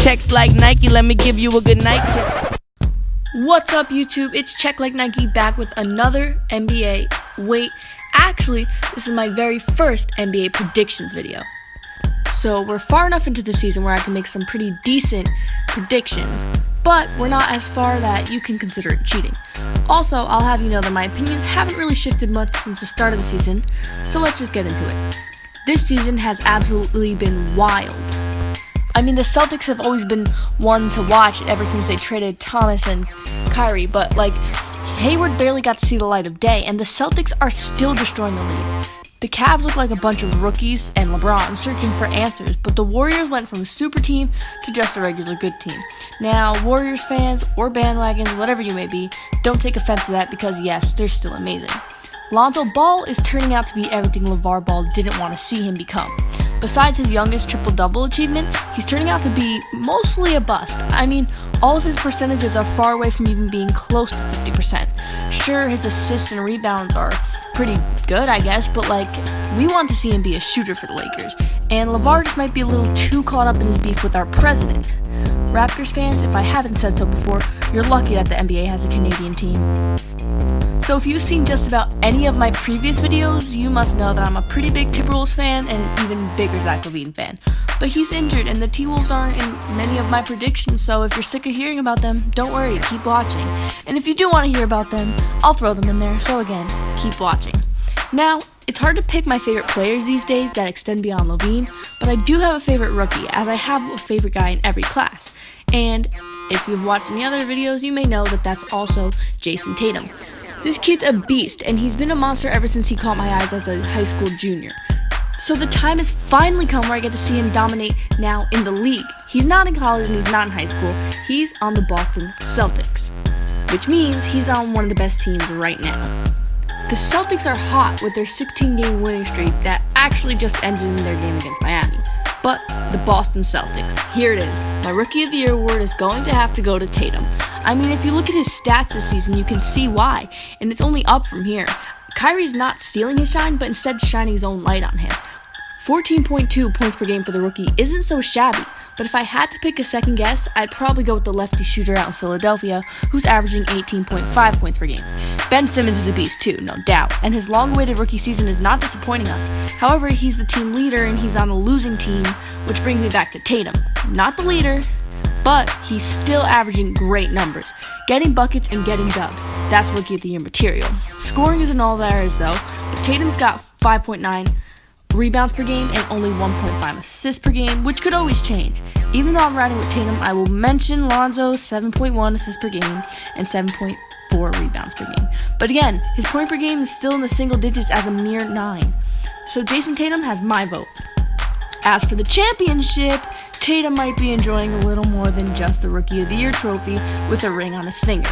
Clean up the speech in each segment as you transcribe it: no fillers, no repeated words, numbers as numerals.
Text like Nike, let me give you a good night kiss. What's up, YouTube? It's Check Like Nike back with another NBA. Wait, actually, this is my very first NBA predictions video. So we're far enough into the season where I can make some pretty decent predictions, but we're not as far that you can consider it cheating. Also, I'll have you know that my opinions haven't really shifted much since the start of the season, so let's just get into it. This season has absolutely been wild. I mean, the Celtics have always been one to watch ever since they traded Thomas and Kyrie, but Hayward barely got to see the light of day, and the Celtics are still destroying the league. The Cavs look like a bunch of rookies and LeBron searching for answers, but the Warriors went from a super team to just a regular good team. Now, Warriors fans or bandwagons, whatever you may be, don't take offense to that because yes, they're still amazing. Lonzo Ball is turning out to be everything LeVar Ball didn't want to see him become. Besides his youngest triple-double achievement, he's turning out to be mostly a bust. I mean, all of his percentages are far away from even being close to 50%. Sure, his assists and rebounds are pretty good, I guess, but we want to see him be a shooter for the Lakers. And LeVar just might be a little too caught up in his beef with our president. Raptors fans, if I haven't said so before, you're lucky that the NBA has a Canadian team. So if you've seen just about any of my previous videos, you must know that I'm a pretty big Timberwolves fan and an even bigger Zach LaVine fan. But he's injured and the T-Wolves aren't in many of my predictions, so if you're sick of hearing about them, don't worry, keep watching. And if you do want to hear about them, I'll throw them in there, so again, keep watching. Now, it's hard to pick my favorite players these days that extend beyond LaVine, but I do have a favorite rookie, as I have a favorite guy in every class. And if you've watched any other videos, you may know that that's also Jayson Tatum. This kid's a beast, and he's been a monster ever since he caught my eyes as a high school junior. So the time has finally come where I get to see him dominate now in the league. He's not in college and he's not in high school. He's on the Boston Celtics, which means he's on one of the best teams right now. The Celtics are hot with their 16-game winning streak that actually just ended in their game against Miami. But the Boston Celtics, here it is. My Rookie of the Year award is going to have to go to Tatum. I mean, if you look at his stats this season, you can see why, and it's only up from here. Kyrie's not stealing his shine, but instead shining his own light on him. 14.2 points per game for the rookie isn't so shabby, but if I had to pick a second guess, I'd probably go with the lefty shooter out in Philadelphia, who's averaging 18.5 points per game. Ben Simmons is a beast too, no doubt, and his long-awaited rookie season is not disappointing us. However, he's the team leader and he's on a losing team, which brings me back to Tatum. Not the leader, but he's still averaging great numbers, getting buckets and getting dubs. That's Rookie of the Year material. Scoring isn't all there is though, but Tatum's got 5.9 rebounds per game and only 1.5 assists per game, which could always change. Even though I'm riding with Tatum, I will mention Lonzo's 7.1 assists per game and 7.4 rebounds per game. But again, his point per game is still in the single digits as a mere 9. So Jayson Tatum has my vote. As for the championship, Tatum might be enjoying a little more than just the Rookie of the Year trophy with a ring on his finger.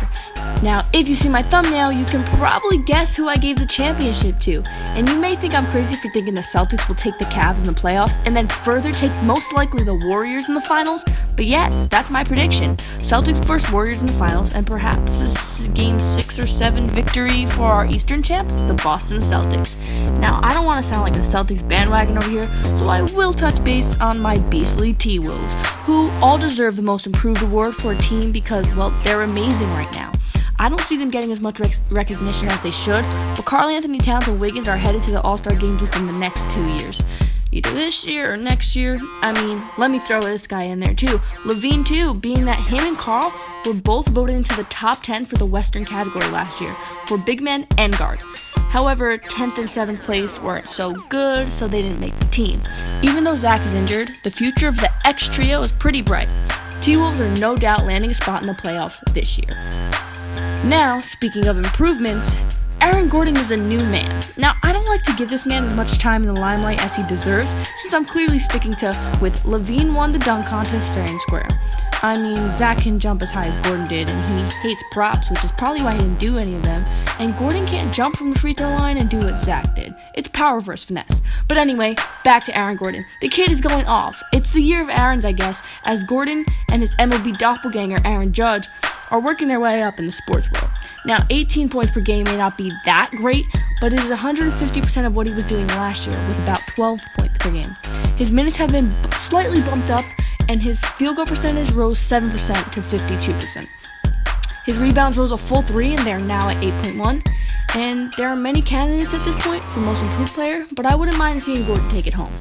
Now, if you see my thumbnail, you can probably guess who I gave the championship to. And you may think I'm crazy for thinking the Celtics will take the Cavs in the playoffs and then further take most likely the Warriors in the finals, but yes, that's my prediction. Celtics versus Warriors in the finals, and perhaps this game 6 or 7 victory for our Eastern champs, the Boston Celtics. Now, I don't want to sound like a Celtics bandwagon over here, so I will touch base on my beastly T-Wolves, who all deserve the most improved award for a team because, well, they're amazing right now. I don't see them getting as much recognition as they should, but Karl-Anthony Towns and Wiggins are headed to the All-Star games within the next 2 years. Either this year or next year. I mean, let me throw this guy in there too. LaVine too, being that him and Karl were both voted into the top 10 for the Western category last year, for big men and guards. However, 10th and 7th place weren't so good, so they didn't make the team. Even though Zach is injured, the future of the X trio is pretty bright. T-Wolves are no doubt landing a spot in the playoffs this year. Now, speaking of improvements, Aaron Gordon is a new man. Now, I don't like to give this man as much time in the limelight as he deserves, since I'm clearly sticking with LaVine won the dunk contest fair and square. I mean, Zach can jump as high as Gordon did, and he hates props, which is probably why he didn't do any of them, and Gordon can't jump from the free throw line and do what Zach did. It's power versus finesse. But anyway, back to Aaron Gordon. The kid is going off. It's the year of Aaron's, I guess, as Gordon and his MLB doppelganger, Aaron Judge, are working their way up in the sports world. Now, 18 points per game may not be that great, but it is 150% of what he was doing last year with about 12 points per game. His minutes have been slightly bumped up, and his field goal percentage rose 7% to 52%. His rebounds rose a full 3, and they're now at 8.1. And there are many candidates at this point for most improved player, but I wouldn't mind seeing Gordon take it home.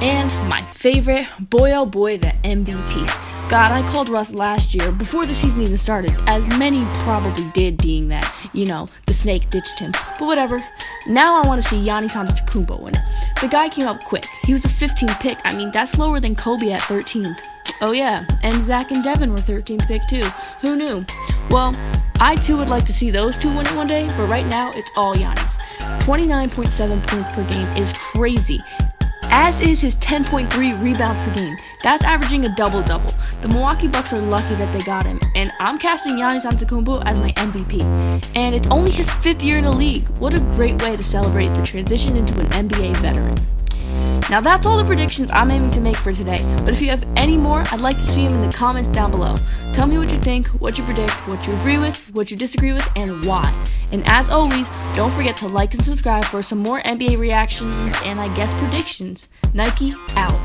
And my favorite, boy oh boy, the MVP. God, I called Russ last year before the season even started, as many probably did, being that, the snake ditched him. But whatever. Now I want to see Giannis Antetokounmpo win it. The guy came up quick. He was a 15th pick. I mean, that's lower than Kobe at 13th. Oh yeah, and Zach and Devin were 13th pick too. Who knew? Well, I too would like to see those two win it one day, but right now it's all Giannis. 29.7 points per game is crazy, as is his 10.3 rebounds per game. That's averaging a double-double. The Milwaukee Bucks are lucky that they got him, and I'm casting Giannis Antetokounmpo as my MVP. And it's only his 5th year in the league. What a great way to celebrate the transition into an NBA veteran. Now that's all the predictions I'm aiming to make for today, but if you have any more, I'd like to see them in the comments down below. Tell me what you think, what you predict, what you agree with, what you disagree with, and why. And as always, don't forget to like and subscribe for some more NBA reactions and I guess predictions. Nike out.